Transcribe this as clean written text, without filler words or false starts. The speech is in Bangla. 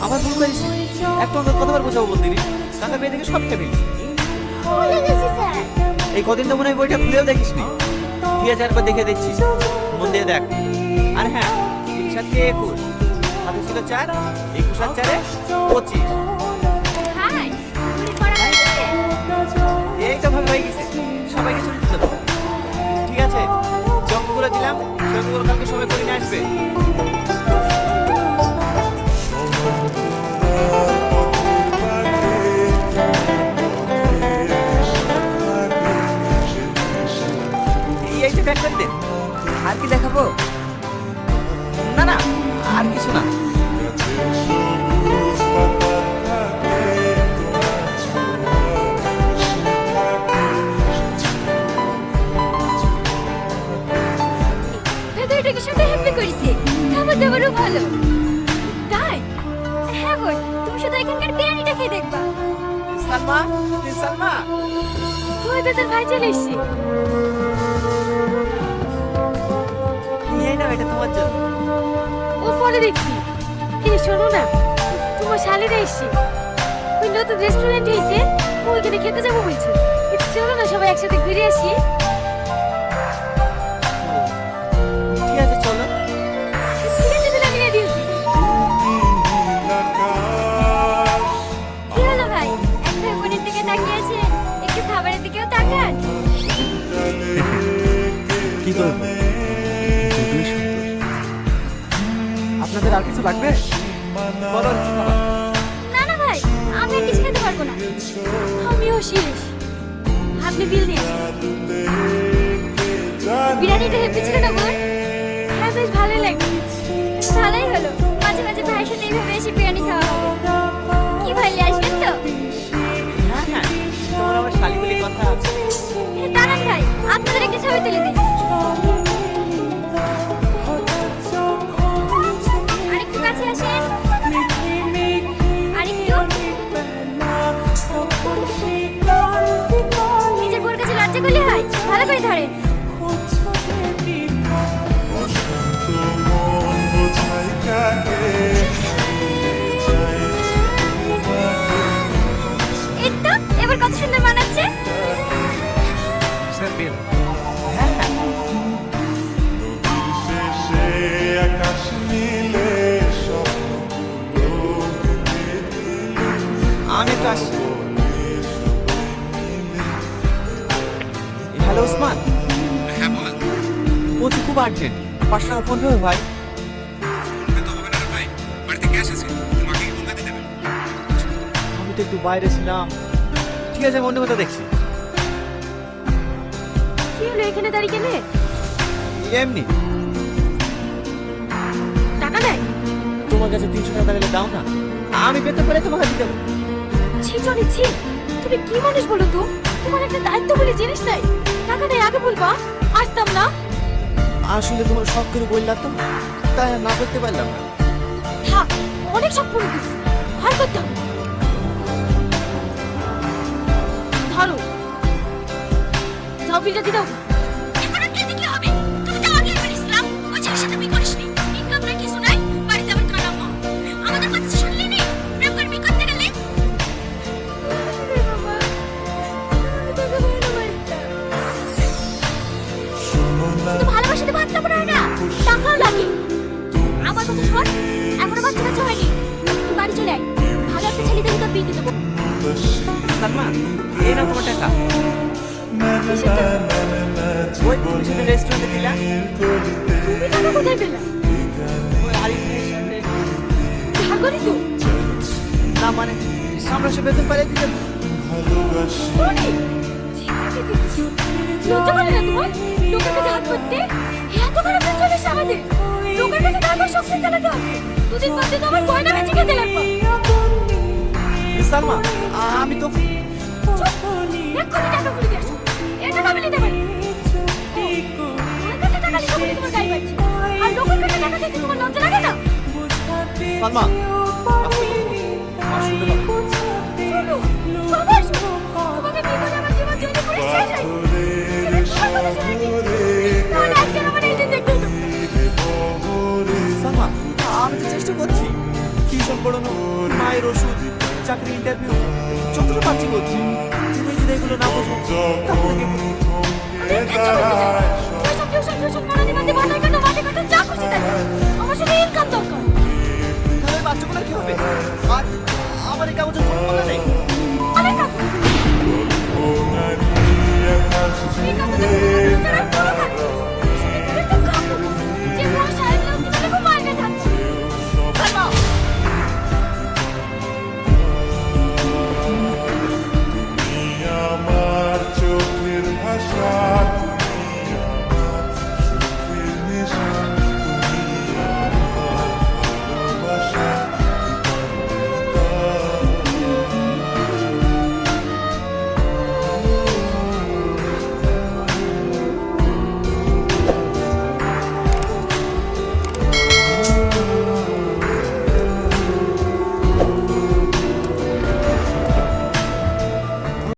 আমার ভুল করেছি, একটু অন্তত কতবার বোঝাবো বলদিনি, কাকা মেয়ে থেকে সব খেয়ে ভুলে গেছি স্যার। এই কদিন তো মনে হয় বইটা খুলেও দেখিসনি। ঠিক আছে, একবার দেখে দিচ্ছি, মন দিয়ে দেখ। আর হ্যাঁ, 3-7-21 হাতে ছিল 4, 21 আর 4 25। হাই, ভুল করা হয়েছে। এইটা ভাবে হয়ে গেছে, সবাইকে ছুটি দিতে দেবো। ঠিক আছে, যে অঙ্কগুলো দিলাম সেই অঙ্কগুলো কালকে সবাই করে নিয়ে আসবে। এইটা প্যাক করে দেন। আর কি দেখাবো? না না, আর কিছু না। ভেতরটাকে সাথে হ্যাপি করেছে, খাবার দাবারও ভালো। তাই? হ্যাঁ বোন, তুমি শুধু এখানকার বিরিয়ানিটা খেয়ে দেখবা। সালমা, সালমা, ওই দাদার ভাই চলে এসছে। এই নাও, এটা তোমার জন্য। ও পরে দেখছি। এই শোনো না, তোমার শালিরা এসছে। ওই নতুন রেস্টুরেন্ট হয়েছে, ওইখানে খেতে যাবো বলছে। চলো না সবাই একসাথে ঘুরে আসি। ঠিক আছে, চলো। ঠিক আছে, তাহলে আমি রেডি হচ্ছি। কি হলো ভাই, এক ভাই বোনের দিকে তাকিয়ে আছে, একটু খাবারের দিকেও তাকান। কি করবো, দুটোই সুন্দর। আপনাদের আর কিছু লাগবে? বলো, আর কি খাবার? না না ভাই, আমি আর কিছু খেতে পারবো না। আমিও শেষ। আপনি বিল দিয়ে বিরিয়ানিটা হেপি ছিল না বোন? হ্যাঁ, বেশ ভালোই লাগবে। ভালোই হলো, মাঝে মাঝে ভাইয়ের সাথে এইভাবে এসে বিরিয়ানি খাওয়া হবে। কি ভাই, আসবেন তো? হ্যাঁ হ্যাঁ, তোমার আমার শালিগুলি কথা আছে। দাঁড়ান ভাই, আপনাদের একটা ছবি তুলে দিই। আরেকটু কাছে আসেন। আরেকটু। নিজের বোর কাছে লজ্জা করলে হয়, ভালো করে ধরেন। এই তো, এবার কত সুন্দর মানাচ্ছে। স্যার, বিল। হ্যাঁ হ্যাঁ, আমি একটু আসছি। হ্যালো ওসমান। হ্যাঁ বল। বলছি খুব আর্জেন্ট, 500 টাকা ফোন দেবে ভাই? তো হবে না রে ভাই, বাড়িতে গ্যাস আছে, তোমাকে কি বলতে দিতে হবে? আমি তো একটু বাইরে ছিলাম। ঠিক আছে, আমি অন্য কথা দেখছি। কি হলো, এখানে দাঁড়িয়ে গেলে? এমনি। টাকা নাই? তোমার কাছে 300 টাকা থাকলে দাও না, আমি বেতন করে তোমাকে দিয়ে দেবো। ছি জনি ছি, তুমি কি মানুষ বলো তো? তোমার একটা দায়িত্ব বলে জিনিস নাই। টাকা নেই আগে বলবা, আসতাম না। আসলে তোমার শখ করে বললাম তো, তাই আর না করতে পারলাম না। থাক, অনেক সব করে দিস, আর করতে হবে। ধরো, যাও বিলটা দিয়ে দাও। এখন আর খেতে কি হবে? তুমি তো আগেই বলেছিলাম ওই ছেলের সাথে বিয়ে করিসনি। ইনকাম না কিছু নাই, বাড়িতে আবার কানা মা। আমাদের কথা শুনলি নি? প্রেম করে বিয়ে করতে গেলে? শুধু ভালোবাসাতে ভাবতে পারে না, টাকাও লাগে। আমার কথা শোন, এখনো বাচ্চা কাচ্চা হয়নি। তুই বাড়ি চলে আয়, ভালো একটা ছেলে দেখে তোর বিয়ে দিয়ে দেবো। সালমা, এই নাও তোমার টাকা। ওই তুমি সেটা রেস্টুরেন্টে দিলা। তুমি টাকা কোথায় পেলে? ওই আরিফ ভাইয়ের সাথে। ধার করিস? না মানে, সামনে বেতন পারে দিতে। টনি, লজ্জা করে না তোমার? লোকের কাছে হাত করতে? এত খারাপ কাজ চলে এসে আমাদের। লোকের কাছে টাকা সংসার চালাতে হবে। দুদিন বাদে তো আমার গয়না বেঁচে খেতে লাগবে। সালমা, আমি তো এক্ষুনি টাকা গুলি দিয়ে আসো। এ টাকা আমি নিতে পারি। আমার কাছে টাকা নিতে বলে তোমার গায়ে বাজছে। আর লোকের কাছে টাকা চাইতে তোমার লজ্জা লাগে না? সালমা, আসলে না। শোনো, বাবা শোনো, তোমাকে বিয়ে করে আমার জীবন জলে পড়ে শেষ হয়ে গেছে। তোমার কথা শুনে তাহলে আজকে আমার এই দিন দেখতে হতো। সালমা, আমি তো চেষ্টা করছি, টিউশন পড়ানো, মায়ের ওষুধ, চাকরি ইন্টারভিউ, যতটা পাচ্ছি করছি। তুমি যদি এগুলো না বোঝো তাহলে কি করবো? তাহলে বাচ্চাগুলো কি হবে?